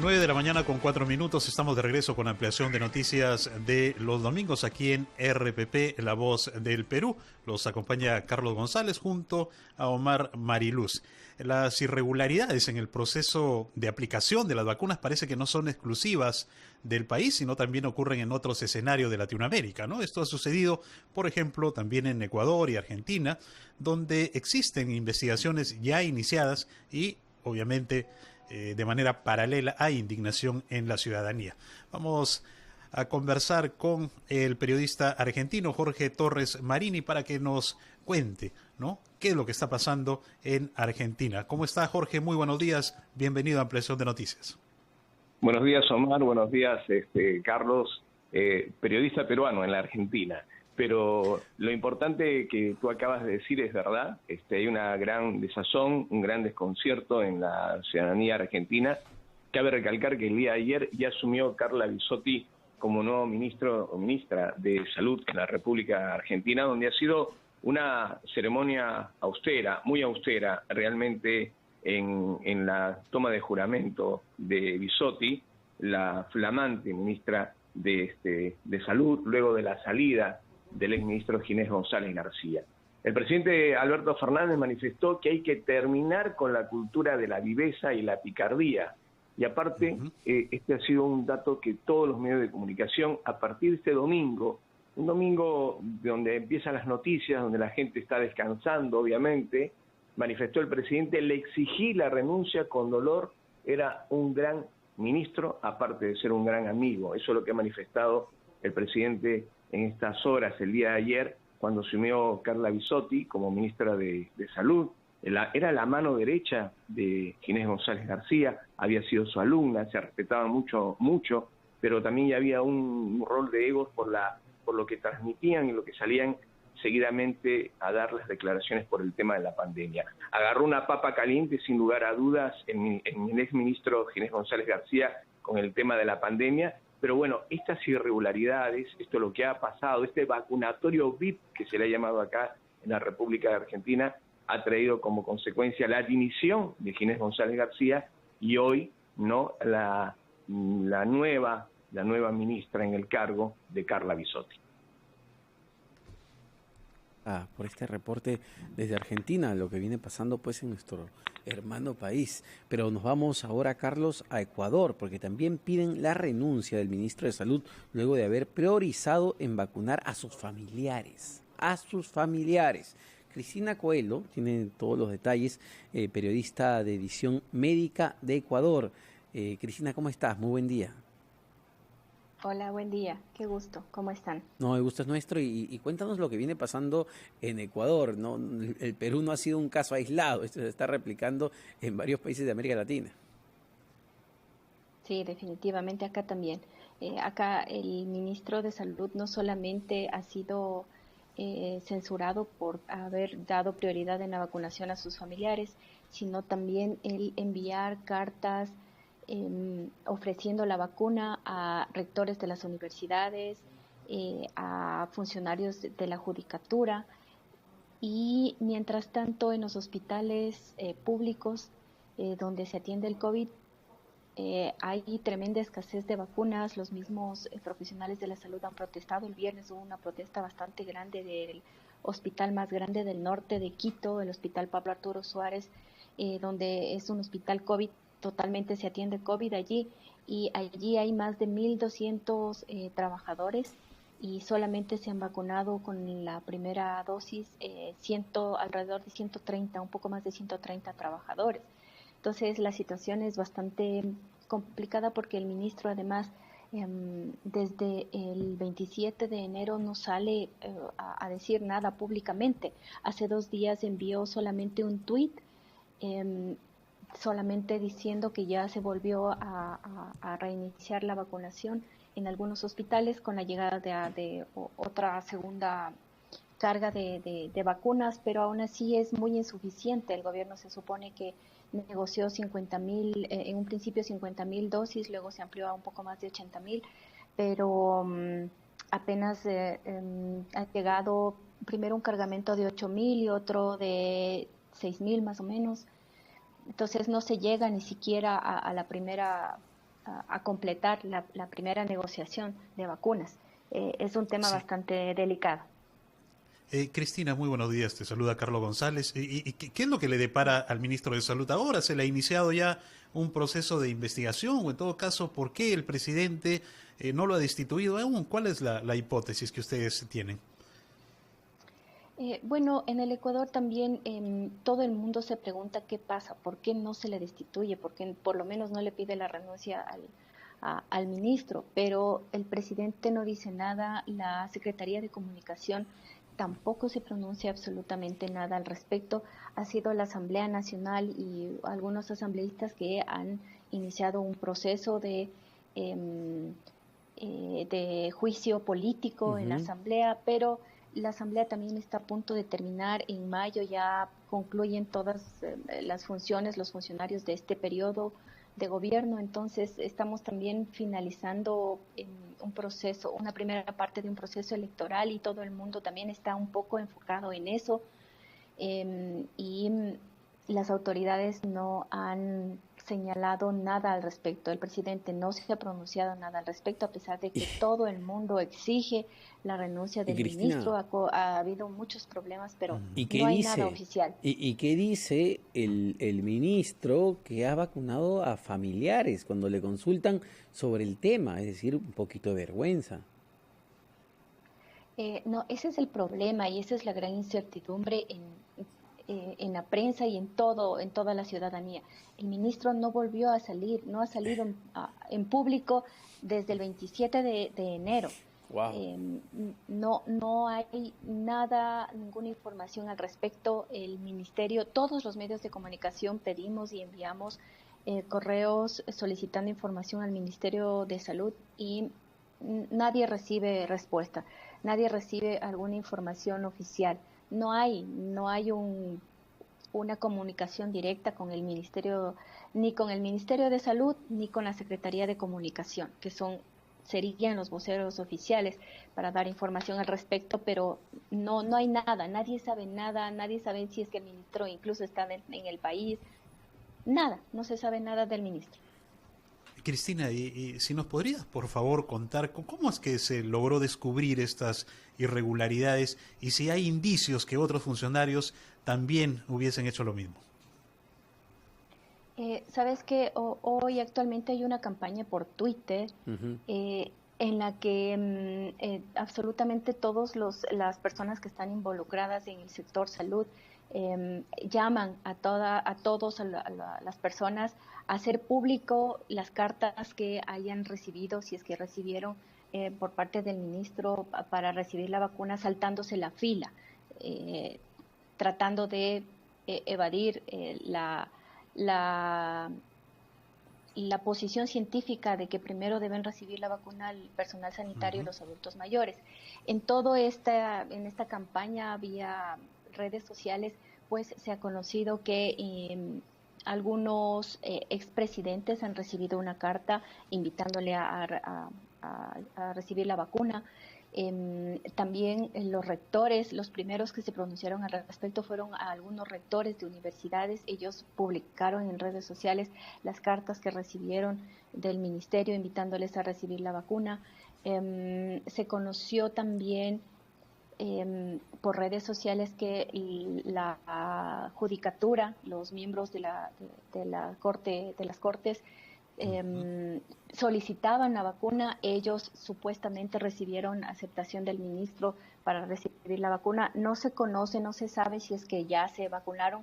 9 de la mañana con 4 minutos. Estamos de regreso con ampliación de noticias de los domingos aquí en RPP, La Voz del Perú. Los acompaña Carlos González junto a Omar Mariluz. Las irregularidades en el proceso de aplicación de las vacunas parece que no son exclusivas del país, sino también ocurren en otros escenarios de Latinoamérica, ¿no? Esto ha sucedido, por ejemplo, también en Ecuador y Argentina, donde existen investigaciones ya iniciadas y, obviamente, de manera paralela hay indignación en la ciudadanía. Vamos a conversar con el periodista argentino Jorge Torres Marini para que nos cuente, ¿no?, qué es lo que está pasando en Argentina. ¿Cómo está, Jorge? Muy buenos días. Bienvenido a Ampliación de Noticias. Buenos días, Omar. Buenos días, Carlos, periodista peruano en la Argentina. Pero lo importante que tú acabas de decir es verdad. Hay una gran desazón, un gran desconcierto en la ciudadanía argentina. Cabe recalcar que el día de ayer ya asumió Carla Bisotti como nuevo ministro o ministra de Salud en la República Argentina, donde ha sido una ceremonia austera, muy austera, realmente en la toma de juramento de Bisotti, la flamante ministra de Salud, luego de la salida del exministro Ginés González García. El presidente Alberto Fernández manifestó que hay que terminar con la cultura de la viveza y la picardía. Y aparte, este ha sido un dato que todos los medios de comunicación, a partir de este domingo, un domingo donde empiezan las noticias, donde la gente está descansando, obviamente, manifestó el presidente: le exigí la renuncia con dolor, era un gran ministro, aparte de ser un gran amigo. Eso es lo que ha manifestado el presidente en estas horas, el día de ayer, cuando asumió Carla Bisotti como ministra de Salud. Era la mano derecha de Ginés González García, había sido su alumna, se respetaba mucho, pero también ya había un rol de egos por lo que transmitían y lo que salían seguidamente a dar las declaraciones por el tema de la pandemia. Agarró una papa caliente, sin lugar a dudas, en el exministro Ginés González García con el tema de la pandemia. Pero bueno, estas irregularidades, esto es lo que ha pasado, este vacunatorio VIP que se le ha llamado acá en la República de Argentina, ha traído como consecuencia la dimisión de Ginés González García y hoy no la nueva ministra en el cargo de Carla Bisotti. Por este reporte desde Argentina, lo que viene pasando pues en nuestro hermano país. Pero nos vamos ahora, Carlos, a Ecuador, porque también piden la renuncia del ministro de Salud luego de haber priorizado en vacunar a sus familiares. Cristina Coelho tiene todos los detalles, periodista de Edición Médica de Ecuador. Cristina, ¿cómo estás? Muy buen día. Hola, buen día. Qué gusto. ¿Cómo están? No, el gusto es nuestro y cuéntanos lo que viene pasando en Ecuador, ¿no? El Perú no ha sido un caso aislado, esto se está replicando en varios países de América Latina. Sí, definitivamente acá también. Acá el ministro de Salud no solamente ha sido censurado por haber dado prioridad en la vacunación a sus familiares, sino también el enviar cartas ofreciendo la vacuna a rectores de las universidades, a funcionarios de la judicatura, y mientras tanto en los hospitales públicos donde se atiende el COVID hay tremenda escasez de vacunas. Los mismos profesionales de la salud han protestado. El viernes hubo una protesta bastante grande del hospital más grande del norte de Quito, el Hospital Pablo Arturo Suárez, donde es un hospital COVID, totalmente se atiende COVID allí, y allí hay más de 1.200 trabajadores y solamente se han vacunado con la primera dosis alrededor de 130, un poco más de 130 trabajadores. Entonces la situación es bastante complicada porque el ministro además desde el 27 de enero no sale a decir nada públicamente. Hace 2 días envió solamente un tuit solamente diciendo que ya se volvió a reiniciar la vacunación en algunos hospitales con la llegada de otra segunda carga de vacunas, pero aún así es muy insuficiente. El gobierno se supone que negoció 50,000, en un principio 50,000 dosis, luego se amplió a un poco más de 80,000, pero apenas ha llegado primero un cargamento de 8,000 y otro de 6,000 más o menos. Entonces no se llega ni siquiera a la primera a completar la primera negociación de vacunas. Es un tema Sí. bastante delicado. Cristina, muy buenos días. Te saluda Carlos González. ¿Qué es lo que le depara al ministro de Salud ahora? ¿Se le ha iniciado ya un proceso de investigación o en todo caso, por qué el presidente no lo ha destituido aún? ¿Cuál es la hipótesis que ustedes tienen? Bueno, en el Ecuador también todo el mundo se pregunta qué pasa, por qué no se le destituye, por qué por lo menos no le pide la renuncia al ministro, pero el presidente no dice nada, la Secretaría de Comunicación tampoco se pronuncia absolutamente nada al respecto. Ha sido la Asamblea Nacional y algunos asambleístas que han iniciado un proceso em, de juicio político en la Ujú. Asamblea, pero la Asamblea también está a punto de terminar. En mayo ya concluyen todas las funciones, los funcionarios de este periodo de gobierno, entonces estamos también finalizando un proceso, una primera parte de un proceso electoral y todo el mundo también está un poco enfocado en eso y las autoridades no han señalado nada al respecto. El presidente no se ha pronunciado nada al respecto, a pesar de que todo el mundo exige la renuncia Y del ministro. Cristina, Ha habido muchos problemas, pero ¿y qué no hay nada dice? oficial. ¿Y qué dice el ministro que ha vacunado a familiares cuando le consultan sobre el tema? Es decir, un poquito de vergüenza. No, ese es el problema y esa es la gran incertidumbre en la prensa y en toda la ciudadanía. El ministro no volvió a salir, no ha salido en público desde el 27 de enero. Wow. No hay nada, ninguna información al respecto. El ministerio, todos los medios de comunicación pedimos y enviamos correos solicitando información al Ministerio de Salud y nadie recibe respuesta, nadie recibe alguna información oficial. No hay una comunicación directa con el ministerio, ni con el Ministerio de Salud, ni con la Secretaría de Comunicación, que serían los voceros oficiales para dar información al respecto, pero no hay nada, nadie sabe si es que el ministro incluso está en el país, nada, no se sabe nada del ministro. Cristina, y si nos podrías, por favor, contar cómo es que se logró descubrir estas irregularidades y si hay indicios que otros funcionarios también hubiesen hecho lo mismo. Sabes que hoy actualmente hay una campaña por Twitter Ujú. en la que absolutamente todas las personas que están involucradas en el sector salud llaman a todos las personas a hacer público las cartas que hayan recibido, si es que recibieron por parte del ministro para recibir la vacuna, saltándose la fila, eh, tratando de evadir la, la posición científica de que primero deben recibir la vacuna el personal sanitario y Ujú. los adultos mayores. En esta campaña vía redes sociales, pues se ha conocido que algunos expresidentes han recibido una carta invitándole a recibir la vacuna. También los rectores, los primeros que se pronunciaron al respecto fueron a algunos rectores de universidades. Ellos publicaron en redes sociales las cartas que recibieron del ministerio invitándoles a recibir la vacuna. Se conoció también por redes sociales que la judicatura, los miembros de la corte, de las cortes, Ujú. solicitaban la vacuna, ellos supuestamente recibieron aceptación del ministro para recibir la vacuna. No se conoce, no se sabe si es que ya se vacunaron,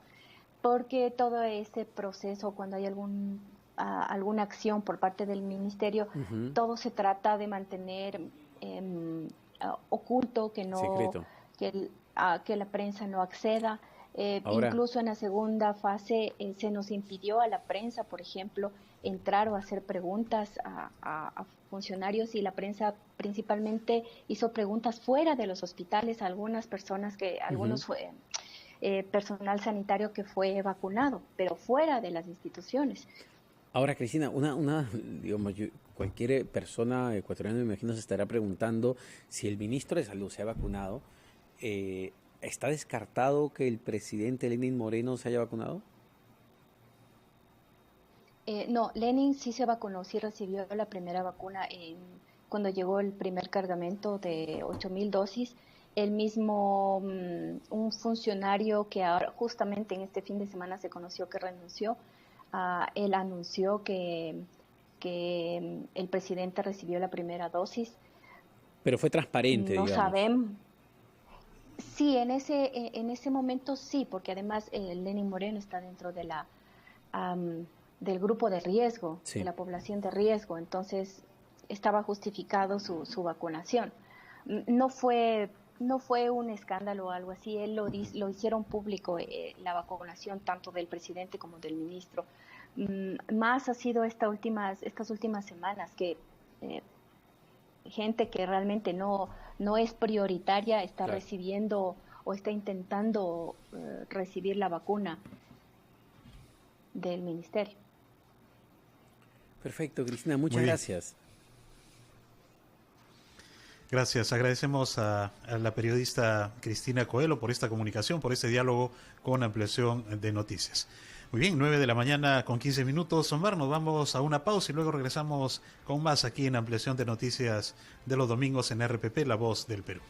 porque todo este proceso, cuando hay alguna acción por parte del ministerio, Ujú. todo se trata de mantener oculto, Secreto. que la prensa no acceda. Ahora, Incluso en la segunda fase se nos impidió a la prensa, por ejemplo, entrar o hacer preguntas a funcionarios y la prensa principalmente hizo preguntas fuera de los hospitales a algunas personas ujú. personal sanitario que fue vacunado, pero fuera de las instituciones. Ahora, Cristina, digamos, cualquier persona ecuatoriana, me imagino, se estará preguntando si el ministro de Salud se ha vacunado. eh, ¿Está descartado que el presidente Lenín Moreno se haya vacunado? No, Lenin sí se vacunó, sí recibió la primera vacuna cuando llegó el primer cargamento de 8.000 dosis. El mismo, un funcionario que ahora, justamente en este fin de semana se conoció que renunció, él anunció que el presidente recibió la primera dosis. Pero fue transparente, No digamos. sabemos. Sí, en ese momento sí, porque además Lenin Moreno está dentro de del grupo de riesgo, Sí. de la población de riesgo, entonces estaba justificado su vacunación. No fue un escándalo o algo así, él lo hicieron público, la vacunación tanto del presidente como del ministro. Más ha sido estas últimas semanas que gente que realmente no es prioritaria está Claro. recibiendo o está intentando recibir la vacuna del ministerio. Perfecto, Cristina, muchas Muy bien. gracias. Gracias. Agradecemos a la periodista Cristina Coelho por esta comunicación, por este diálogo con Ampliación de Noticias. Muy bien, 9 de la mañana con 15 minutos. Omar, nos vamos a una pausa y luego regresamos con más aquí en Ampliación de Noticias de los domingos en RPP, La Voz del Perú.